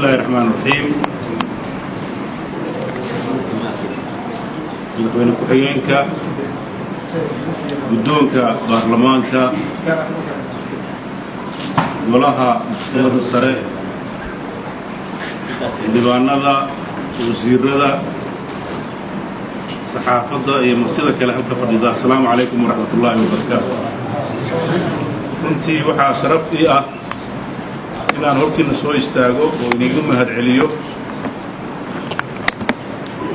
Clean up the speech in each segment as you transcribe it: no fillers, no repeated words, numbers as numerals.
الله الرحمن الرحيم. مدحوينه ku-xigeenka guddoonka baarlamaanka golaha maxkamadda sare xildhibaanada wasiirada saxaafadda iyo martida kale halka fadhida assalaamu calaykum waraxmatullaahi wabarakaatu. runtii waxaa sharaf ii ah inaan hortiina soo istaago oo inigu mahadceliyo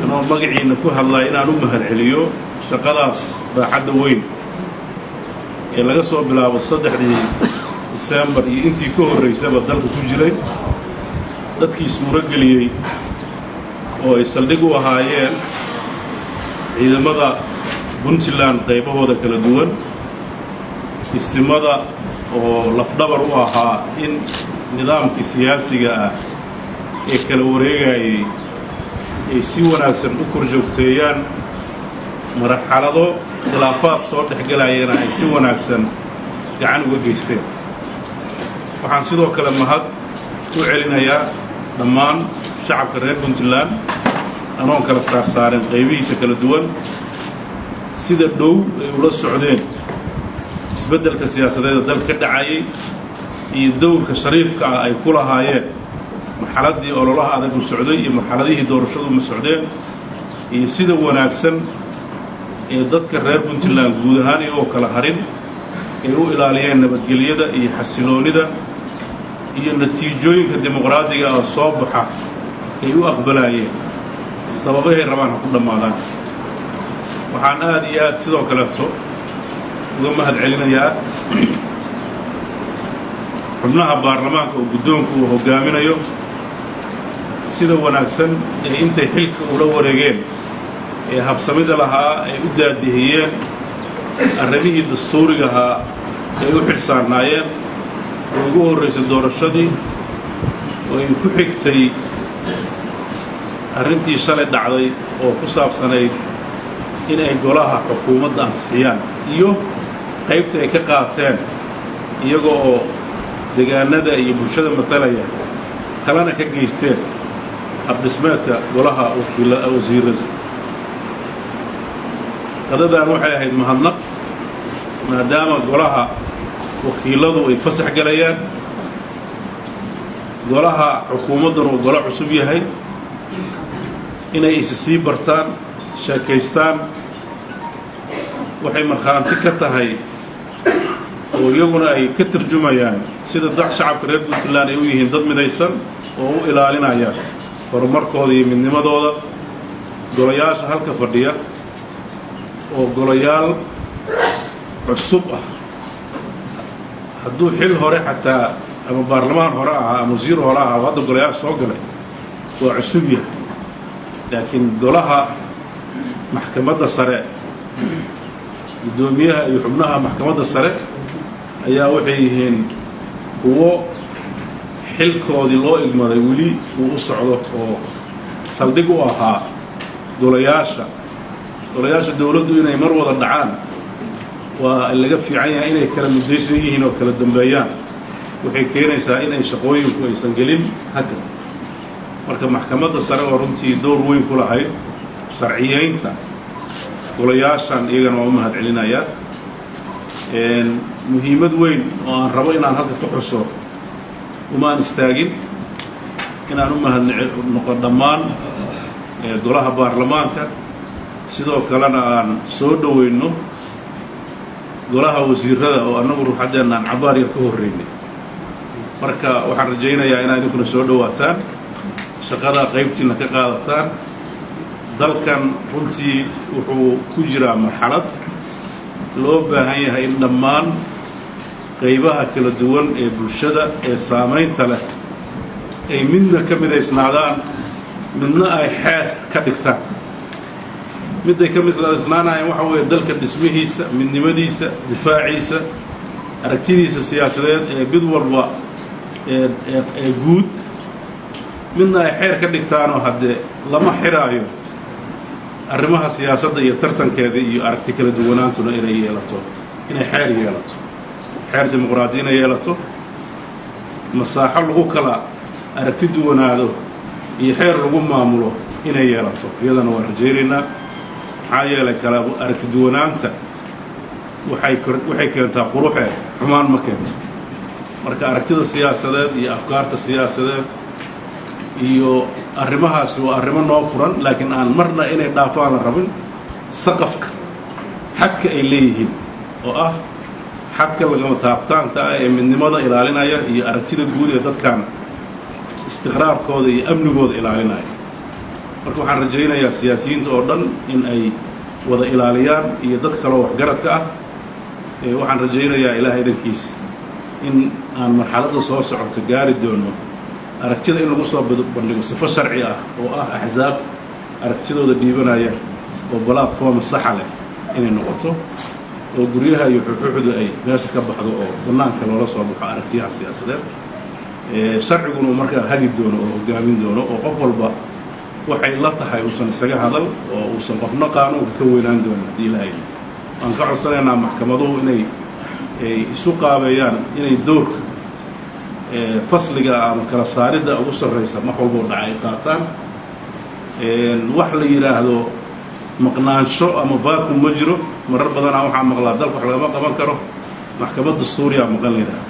anoo magaciina ku hadlaya inaan u mahadceliyo shaqadaas baaxadda weyn ee laga soo bilaabo 3 December iyo intii ka horreysaba dalka ku jiray dadkii suuro geliyey oo ay saldhig u ahaayeen ciidamada Puntland qaybahooda kala duwan isimada oo lafdhabar u ahaa in nidaamkii siyaasiga ah ee kala wareegayay ay si wanaagsan u korjoogteeyaan marxalado khilaafaad soo dhexgalayana ay si wanaagsan gacan uga geysteen. waxaan sidoo kale mahad u celinayaa dhammaan shacabka reer Puntland anoon kala saarsaareen qaybihiisa kala duwan sida dhow ay ula socdeen isbeddelka siyaasadeed dalka ka dhacayay iyo dowrka shariifka ah ay ku lahaayeen marxaladii ololaha adag u socday iyo marxaladihii doorashadu ma socdeen iyo sida wanaagsan ee dadka reer Puntland guud ahaan iyagoo kala harin ay u ilaaliyeen nabadgelyada iyo xasiloonida iyo natiijooyinka dimuqraadiga ah soo baxa ay u aqbalayeen sababahay rabaan ku dhamaadaan. waxaan aad iyo aad sidoo kaleeto uga mahadcelinayaa xubnaha baarlamaanka oo guddoonku uu hogaaminayo sida wanaagsan ee intay xilka ula wareegeen ee habsamida lahaa ay u daadihiyeen arrimihii dastuuriga ahaa ay u xilsaarnaayeen oo ugu horreysay doorashadii oo ay ku xigtay arrintii shalay dhacday oo ku saabsanayd in ay golaha xukuumadda ansixiyaan iyo qaybta ay ka qaateen iyagoo oo deegaanada iyo bulshada matalaya talana ka geysteen habdhismeedka golaha wasiirada. qadadan waxay ahayd mahadnaq maadaama golaha wakiiladu ay fasax galayaan golaha xukuumadduna uu golo cusub yahay inay isi sii bartaan sheekaystaan waxay markhaanti ka tahay oo iyaguna ay ka tarjumayaan sida shacabka reer Puntland ay u yihiin dad midaysan oo u ilaalinaya horumarkooda iyo midnimadooda. golayaasha halka fadhiya oo golayaal cusub ah hadduu xil hore xataa ama baarlamaan hore ah ama wasiir hore ah oo hadda golayaasha soo galay waa cusub yahay laakiin golaha maxkamadda sare guddoomiyaha iyo xubnaha maxkamadda sare ayaa waxay yihiin kuwo xilkoodii loo igmaday weli uu u socdo oo saldhig u ahaa golayaasha dowladdu inay mar wada dhacaan waa laga fiican yahay inay kala mudaysan yihiin oo kala dambeeyaan waxay keenaysaa inay shaqooyinku aysan gelin haka. marka maxkamadda sare oo runtii door weyn ku lahayd sharciyeynta golayaashan iyagana waa u mahadcelinayaa. muhiimad weyn oo aan rabo inaan halka ku xuso umaan istaagin inaan u mahadnoqo dhammaan golaha baarlamaanka sidoo kalena aan soo dhoweyno golaha wasiirada oo annagu ruuxaddeenna aan cabaar yar ka horreynay. marka waxaan rajaynayaa inaad idinkuna soo dhowaataan shaqada qaybtiina ka qaadataan. dalkan runtii wuxuu ku jiraa marxalad loo baahan yahay in dhammaan qaybaha kala duwan ee bulshada ee saamaynta leh ay midna ka midaysnaadaan midna ay xeer ka dhigtaan. midday ka midaysnaanayaan waxa weeye dalka dhismihiisa midnimadiisa difaaciisa aragtidiisa siyaasadeed ee mid walba ee guud midna ay xeer ka dhigtaanoo haddee lama xiraayo arrimaha siyaasadda iyo tartankeeda iyo aragti kala duwanaantuna inay yeelato inay xeer yeelato xeer dimuqraadi inay yeelato masaaxo lagu kala aragti duwanaado iyo xeer lagu maamulo inay yeelato iyadana waan rajaynaynaa maxaa yeelay kala aragti duwanaanta waxay keentaa quruxe xumaan ma keento marka aragtida siyaasadeed iyo afkaarta siyaasadeed iyo arrimahaasi waa arrimo noo furan laakiin aan marna inay dhaafaan la rabin saqafka xadka ay leeyihiin oo ah xadka lagama taabtaanta ah ee midnimada ilaalinaya iyo aragtida guud ee dadkan istiqraarkooda iyo amnigooda ilaalinaya marka waxaan rajaynayaa siyaasiyiinta oo dhan in ay wada ilaaliyaan iyo dad kaloo waxgaradka ah waxaan rajaynayaa ilaahay dhankiis in aan marxaladda soo socoto gaari doono aragtida in lagu soo bandhigo sifo sharci ah oo ah axsaab aragtidooda dhiibanaya oo platform saxa leh inay noqoto oo guryaha iyo xuquuqda ay meesha ka baxdo oo bannaanka loola soo baxo aragtiyaha siyaasadeed sharciguna uu markaa hagi doono oo hogaamin doono oo qof walba waxay la tahay uusan isaga hadal oo uusan qofna qaanuunka ka weynaan doono haddii ilaahay waan ka codsanaynaa maxkamaduhu inay isu qaabeeyaan inay doorka fasliga ama kala saaridda ugu sarraysa wax walboo dhaca ay qaataan wax la yidhaahdo maqnaansho ama vacuum ma jiro marar badanaa waxaa maqlaa dalka wax lagama qaban karo maxkamadda suuriya maqan layidhaha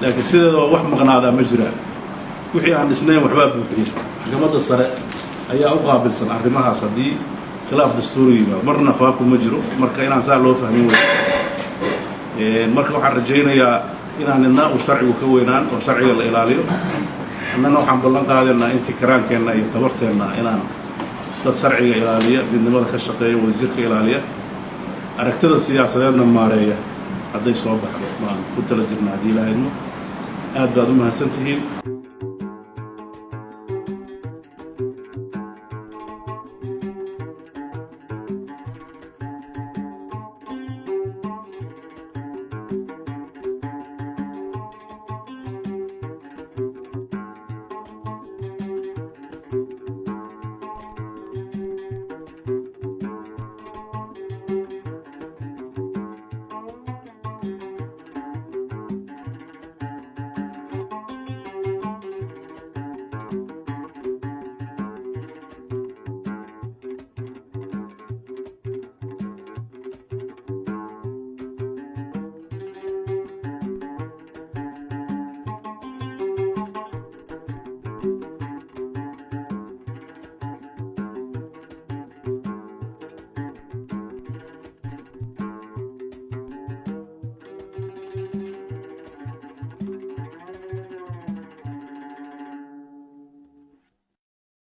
laakiin sideedaba wax maqnaadaa ma jiraan wixii aan dhisnayn waxbaa buuxiyey maxkamadda sare ayaa u qaabilsan arrimahaas haddii khilaaf dastuuri yimaado marna vacuum ma jiro marka inaan saa loo fahmin wey marka waxaan rajaynayaa inaan nidna uu sharcigu ka weynaan oo sharciga la ilaaliyo annana waxaan ballan qaadaynaa intii karaankeenna iyo tabarteenna inaan dad sharciga ilaaliya midnimada ka shaqeeya wadajirka ilaaliya aragtida siyaasadeedna maareeya hadday soo baxdo maan ku tala jirna haddii ilaahayno aad baad u mahadsantihiin